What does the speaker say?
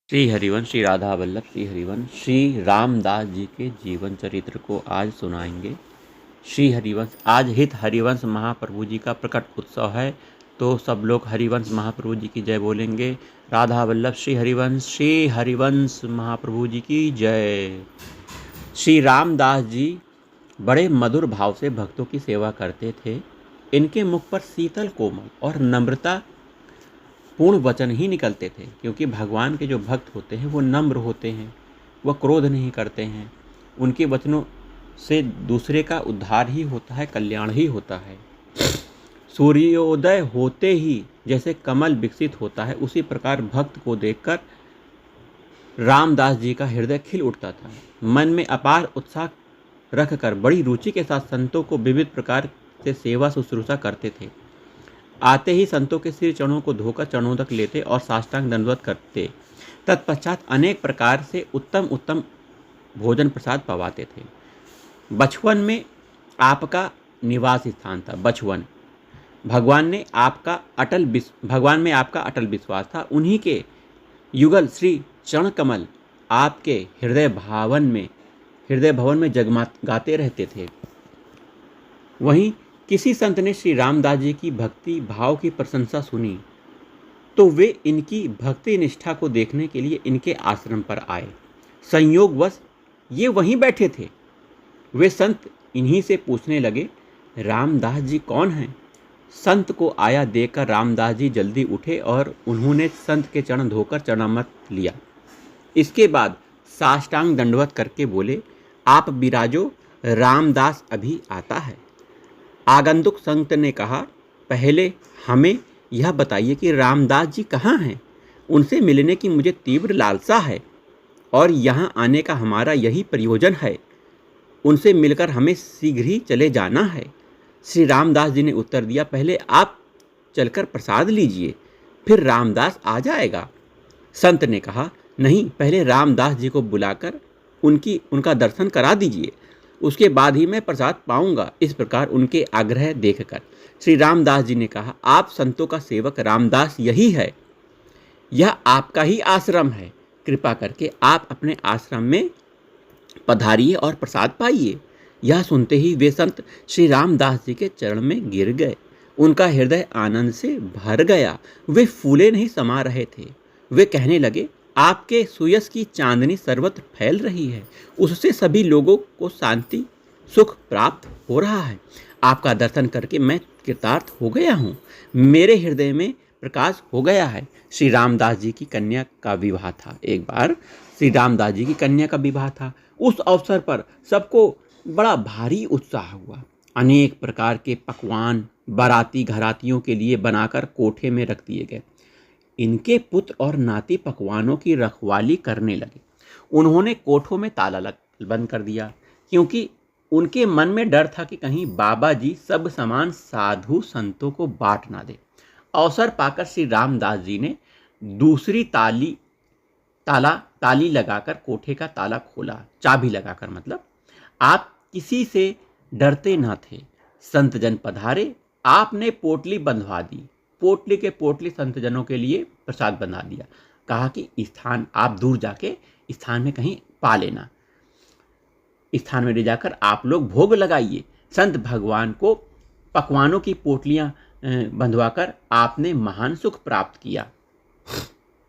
श्री हरिवंश श्री राधा वल्लभ श्री हरिवंश श्री रामदास जी के जीवन चरित्र को आज सुनाएंगे। श्री हरिवंश आज हित हरिवंश महाप्रभु जी का प्रकट उत्सव है, तो सब लोग हरिवंश महाप्रभु जी की जय बोलेंगे। राधा वल्लभ श्री हरिवंश महाप्रभु जी की जय। श्री रामदास जी बड़े मधुर भाव से भक्तों की सेवा करते थे। इनके मुख पर शीतल कोमल और नम्रता पूर्ण वचन ही निकलते थे, क्योंकि भगवान के जो भक्त होते हैं वो नम्र होते हैं, वह क्रोध नहीं करते हैं। उनके वचनों से दूसरे का उद्धार ही होता है, कल्याण ही होता है। सूर्योदय होते ही जैसे कमल विकसित होता है, उसी प्रकार भक्त को देखकर रामदास जी का हृदय खिल उठता था। मन में अपार उत्साह रखकर बड़ी रुचि के साथ संतों को विविध प्रकार से सेवा शुश्रूषा करते थे। आते ही संतों के सिर चरणों को धोकर चरणोदक लेते और साष्टांग दंडवत करते। तत्पश्चात अनेक प्रकार से उत्तम उत्तम भोजन प्रसाद पवाते थे। बछवन में आपका निवास स्थान था। बछवन भगवान में आपका अटल विश्वास था। उन्हीं के युगल श्री चरण कमल आपके हृदय भवन में जगमगाते रहते थे। वहीं किसी संत ने श्री रामदास जी की भक्ति भाव की प्रशंसा सुनी, तो वे इनकी भक्ति निष्ठा को देखने के लिए इनके आश्रम पर आए। संयोगवश ये वहीं बैठे थे। वे संत इन्हीं से पूछने लगे, रामदास जी कौन हैं? संत को आया देखकर रामदास जी जल्दी उठे और उन्होंने संत के चरण धोकर चरणामृत लिया। इसके बाद साष्टांग दंडवत करके बोले, आप विराजो, रामदास अभी आता है। आगंतुक संत ने कहा, पहले हमें यह बताइए कि रामदास जी कहाँ हैं? उनसे मिलने की मुझे तीव्र लालसा है और यहाँ आने का हमारा यही प्रयोजन है। उनसे मिलकर हमें शीघ्र ही चले जाना है। श्री रामदास जी ने उत्तर दिया, पहले आप चलकर प्रसाद लीजिए, फिर रामदास आ जाएगा। संत ने कहा, नहीं, पहले रामदास जी को बुलाकर उनका दर्शन करा दीजिए, उसके बाद ही मैं प्रसाद पाऊंगा। इस प्रकार उनके आग्रह देखकर श्री रामदास जी ने कहा, आप संतों का सेवक रामदास यही है, यह आपका ही आश्रम है। कृपा करके आप अपने आश्रम में पधारिए और प्रसाद पाइए। यह सुनते ही वे संत श्री रामदास जी के चरण में गिर गए। उनका हृदय आनंद से भर गया। वे फूले नहीं समा रहे थे। वे कहने लगे, आपके सुयश की चांदनी सर्वत्र फैल रही है, उससे सभी लोगों को शांति सुख प्राप्त हो रहा है। आपका दर्शन करके मैं कृतार्थ हो गया हूँ। मेरे हृदय में प्रकाश हो गया है। श्री रामदास जी की कन्या का विवाह था। एक बार श्री रामदास जी की कन्या का विवाह था। उस अवसर पर सबको बड़ा भारी उत्साह हुआ। अनेक प्रकार के पकवान बाराती घरातियों के लिए बनाकर कोठे में रख दिए गए। इनके पुत्र और नाती पकवानों की रखवाली करने लगे। उन्होंने कोठों में ताला बंद कर दिया, क्योंकि उनके मन में डर था कि कहीं बाबा जी सब सामान साधु संतों को बांट ना दे। अवसर पाकर श्री रामदास जी ने दूसरी ताली लगाकर कोठे का ताला खोला, चाबी लगाकर। मतलब आप किसी से डरते ना थे। संत जन पधारे, आपने पोटली बंधवा दी। पोटली के पोटली संतजनों के लिए प्रसाद बना दिया। कहा कि स्थान आप दूर जाके स्थान में कहीं पा लेना, स्थान में ले जाकर आप लोग भोग लगाइए। संत भगवान को पकवानों की पोटलियां बंधवाकर आपने महान सुख प्राप्त किया।